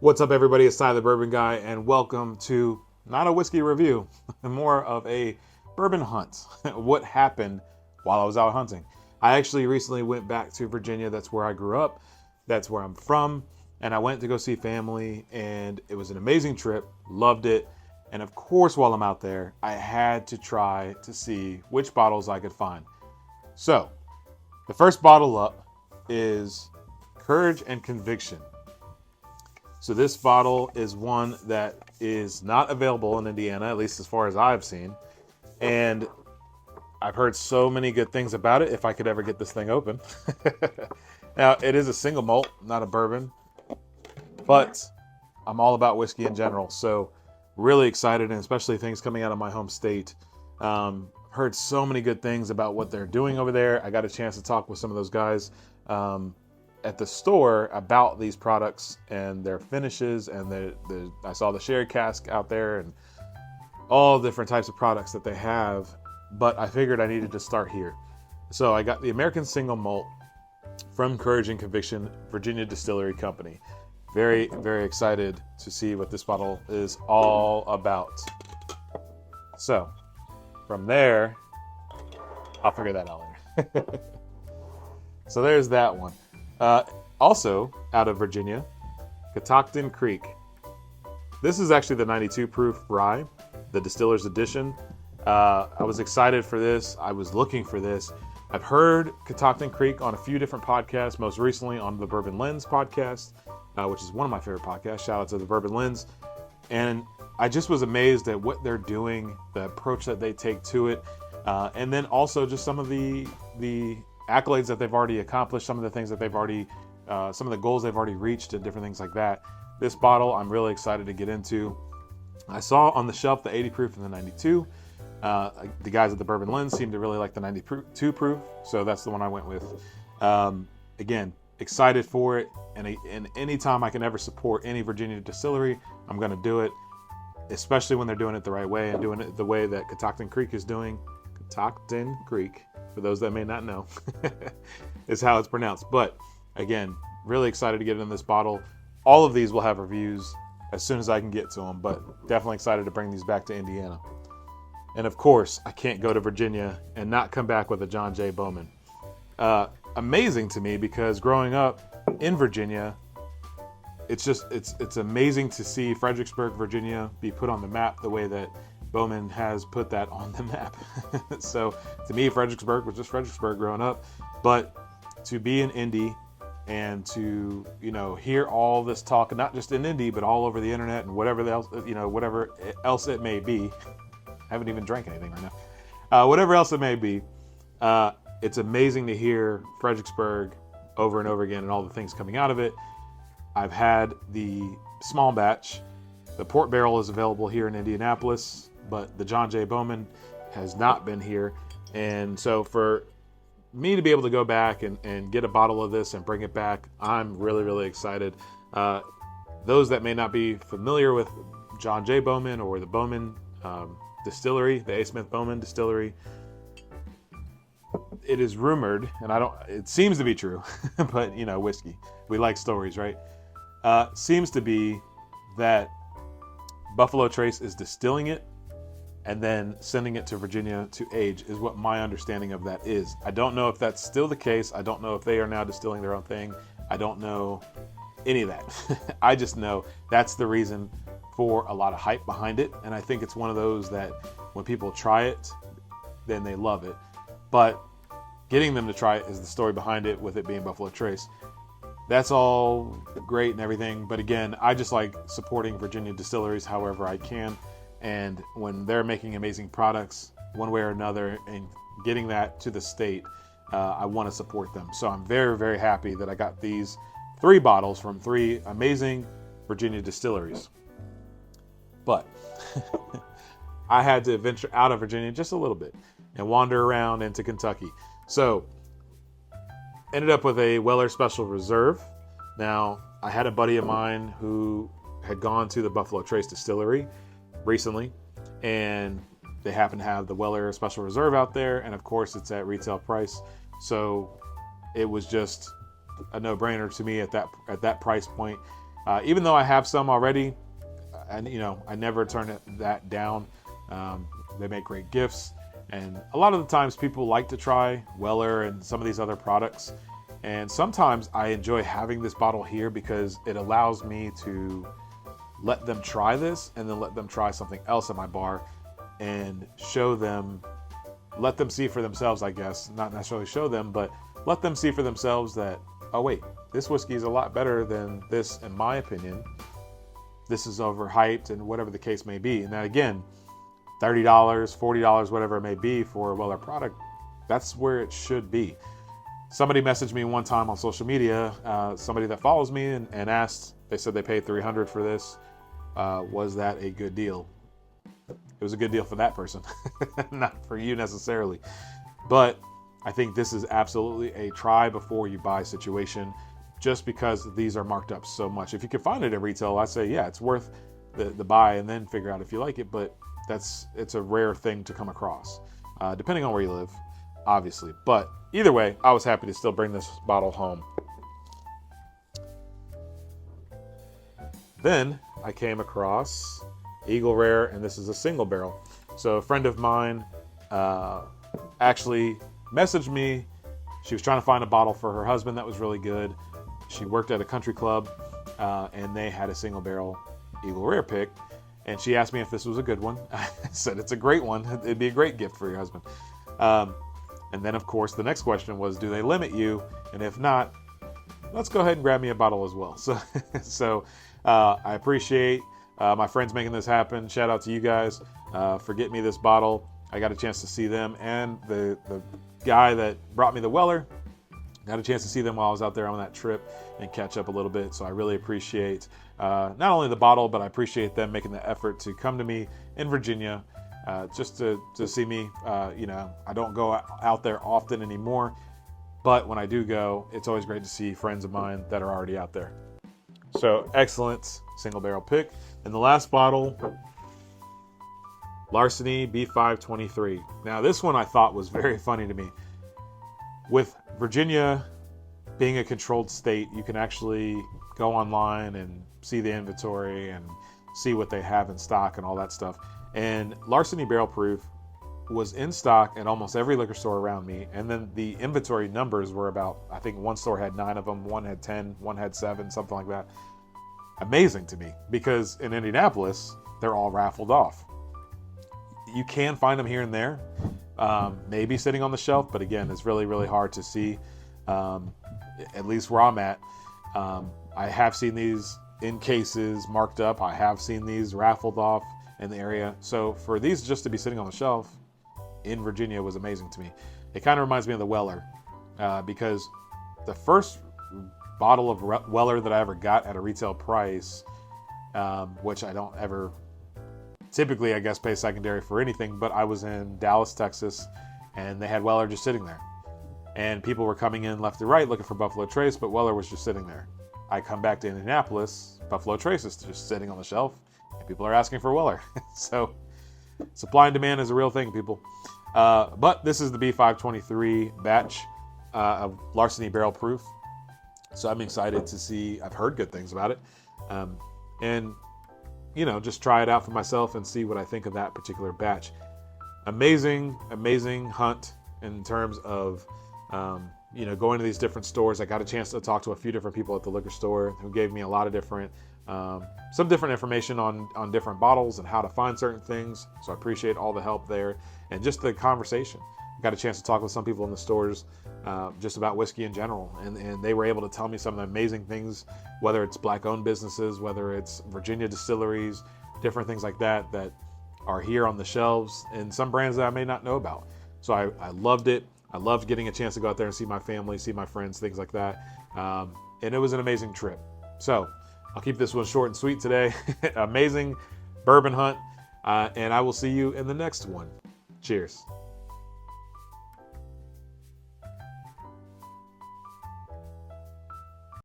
What's up, everybody? It's Ty the Bourbon Guy, and welcome to not a whiskey review, more of a bourbon hunt. What happened while I was out hunting? I actually recently went back to Virginia. That's where I grew up. That's where I'm from. And I went to go see family, and it was an amazing trip. Loved it. And of course, while I'm out there, I had to try to see which bottles I could find. So, the first bottle up is Courage and Conviction. So this bottle is one that is not available in Indiana, at least as far as I've seen. And I've heard so many good things about it if I could ever get this thing open. Now, it is a single malt, not a bourbon, but I'm all about whiskey in general. So really excited, and especially things coming out of my home state. Heard so many good things about what they're doing over there. I got a chance to talk with some of those guys at the store about these products and their finishes, and I saw the sherry cask out there and all different types of products that they have, but I figured I needed to start here. So I got the American Single Malt from Courage and Conviction, Virginia Distillery Company. Very, very excited to see what this bottle is all about. So from there, I'll figure that out later. So there's that one. Also out of Virginia, Catoctin Creek. This is actually the 92 proof rye, the distiller's edition. I was excited for this. I was looking for this. I've heard Catoctin Creek on a few different podcasts, most recently on the Bourbon Lens podcast, which is one of my favorite podcasts. Shout out to the Bourbon Lens. And I just was amazed at what they're doing, the approach that they take to it, and then also just some of the accolades that they've already accomplished, some of the things that they've already, some of the goals they've already reached, and different things like that. This bottle, I'm really excited to get into. I saw on the shelf the 80 proof and the 92. The guys at the Bourbon Lens seem to really like the 92 proof, so that's the one I went with. Again, excited for it, and anytime I can ever support any Virginia distillery, I'm going to do it, especially when they're doing it the right way and doing it the way that Catoctin Creek is doing. Catoctin Creek, for those that may not know, is how it's pronounced. But again, really excited to get in this bottle. All of these will have reviews as soon as I can get to them, but definitely excited to bring these back to Indiana. And of course, I can't go to Virginia and not come back with a John J. Bowman. Amazing to me, because growing up in Virginia, it's amazing to see Fredericksburg, Virginia be put on the map the way that Bowman has put that on the map. So to me, Fredericksburg was just Fredericksburg growing up, but to be in Indy and to, hear all this talk, not just in Indy, but all over the internet and whatever else it may be. I haven't even drank anything right now. Whatever else it may be, it's amazing to hear Fredericksburg over and over again and all the things coming out of it. I've had the small batch. The port barrel is available here in Indianapolis, but the John J. Bowman has not been here. And so for me to be able to go back and get a bottle of this and bring it back, I'm really, really excited. Those that may not be familiar with John J. Bowman or the Bowman Distillery, the A. Smith Bowman Distillery, it is rumored, and it seems to be true, but whiskey, we like stories, right? Seems to be that Buffalo Trace is distilling it and then sending it to Virginia to age, is what my understanding of that is. I don't know if that's still the case. I don't know if they are now distilling their own thing. I don't know any of that. I just know that's the reason for a lot of hype behind it. And I think it's one of those that when people try it, then they love it. But getting them to try it is the story behind it, with it being Buffalo Trace. That's all great and everything, but again, I just like supporting Virginia distilleries however I can, and when they're making amazing products one way or another and getting that to the state, I want to support them. So I'm very, very happy that I got these 3 bottles from 3 amazing Virginia distilleries. But I had to venture out of Virginia just a little bit and wander around into Kentucky. So ended up with a Weller Special Reserve. Now, I had a buddy of mine who had gone to the Buffalo Trace Distillery recently, and they happen to have the Weller Special Reserve out there, and of course it's at retail price. So it was just a no-brainer to me at that price point. Even though I have some already, and I never turn that down. They make great gifts, and a lot of the times people like to try Weller and some of these other products. And sometimes I enjoy having this bottle here because it allows me to let them try this and then let them try something else at my bar and show them, let them see for themselves, I guess. Not necessarily show them, but let them see for themselves that, oh wait, this whiskey is a lot better than this in my opinion. This is overhyped and whatever the case may be. And then again, $30, $40, whatever it may be for a Weller product, that's where it should be. Somebody messaged me one time on social media, somebody that follows me, and asked, they said they paid $300 for this. Was that a good deal? It was a good deal for that person, not for you necessarily. But I think this is absolutely a try before you buy situation, just because these are marked up so much. If you can find it at retail, I say, yeah, it's worth the buy and then figure out if you like it. But it's a rare thing to come across, depending on where you live, obviously. But either way, I was happy to still bring this bottle home. Then I came across Eagle Rare, and this is a single barrel. So a friend of mine actually messaged me. She was trying to find a bottle for her husband that was really good. She worked at a country club, and they had a single barrel Eagle Rare pick. And she asked me if this was a good one. I said, it's a great one. It'd be a great gift for your husband. And then, of course, the next question was, do they limit you? And if not, let's go ahead and grab me a bottle as well. So I appreciate my friends making this happen. Shout out to you guys for getting me this bottle. I got a chance to see them, and the guy that brought me the Weller, got a chance to see them while I was out there on that trip and catch up a little bit. So I really appreciate not only the bottle, but I appreciate them making the effort to come to me in Virginia just to see me. I don't go out there often anymore, but when I do go, it's always great to see friends of mine that are already out there. So excellent single barrel pick. And the last bottle, Larceny B523. Now this one I thought was very funny to me. With Virginia being a controlled state, you can actually go online and see the inventory and see what they have in stock and all that stuff. And Larceny Barrel Proof was in stock at almost every liquor store around me. And then the inventory numbers were about, I think one store had 9 of them, one had 10, one had 7, something like that. Amazing to me, because in Indianapolis, they're all raffled off. You can find them here and there, maybe sitting on the shelf, but again, it's really, really hard to see, at least where I'm at. I have seen these in cases marked up. I have seen these raffled off in the area. So for these just to be sitting on the shelf in Virginia was amazing to me. It kind of reminds me of the Weller, because the first bottle of Weller that I ever got at a retail price, which I don't ever typically, I guess, pay secondary for anything, but I was in Dallas, Texas, and they had Weller just sitting there. And people were coming in left and right looking for Buffalo Trace, but Weller was just sitting there. I come back to Indianapolis, Buffalo Trace is just sitting on the shelf, and people are asking for Weller. So supply and demand is a real thing, people. But this is the B523 batch of Larceny Barrel Proof. So I'm excited to see, I've heard good things about it. And just try it out for myself and see what I think of that particular batch. Amazing hunt in terms of, going to these different stores. I got a chance to talk to a few different people at the liquor store who gave me a lot of different, some different information on different bottles and how to find certain things. So I appreciate all the help there and just the conversation. I got a chance to talk with some people in the stores just about whiskey in general. And they were able to tell me some of the amazing things, whether it's black-owned businesses, whether it's Virginia distilleries, different things like that are here on the shelves, and some brands that I may not know about. So I loved it. I loved getting a chance to go out there and see my family, see my friends, things like that. And it was an amazing trip. So I'll keep this one short and sweet today. Amazing bourbon hunt. And I will see you in the next one. Cheers.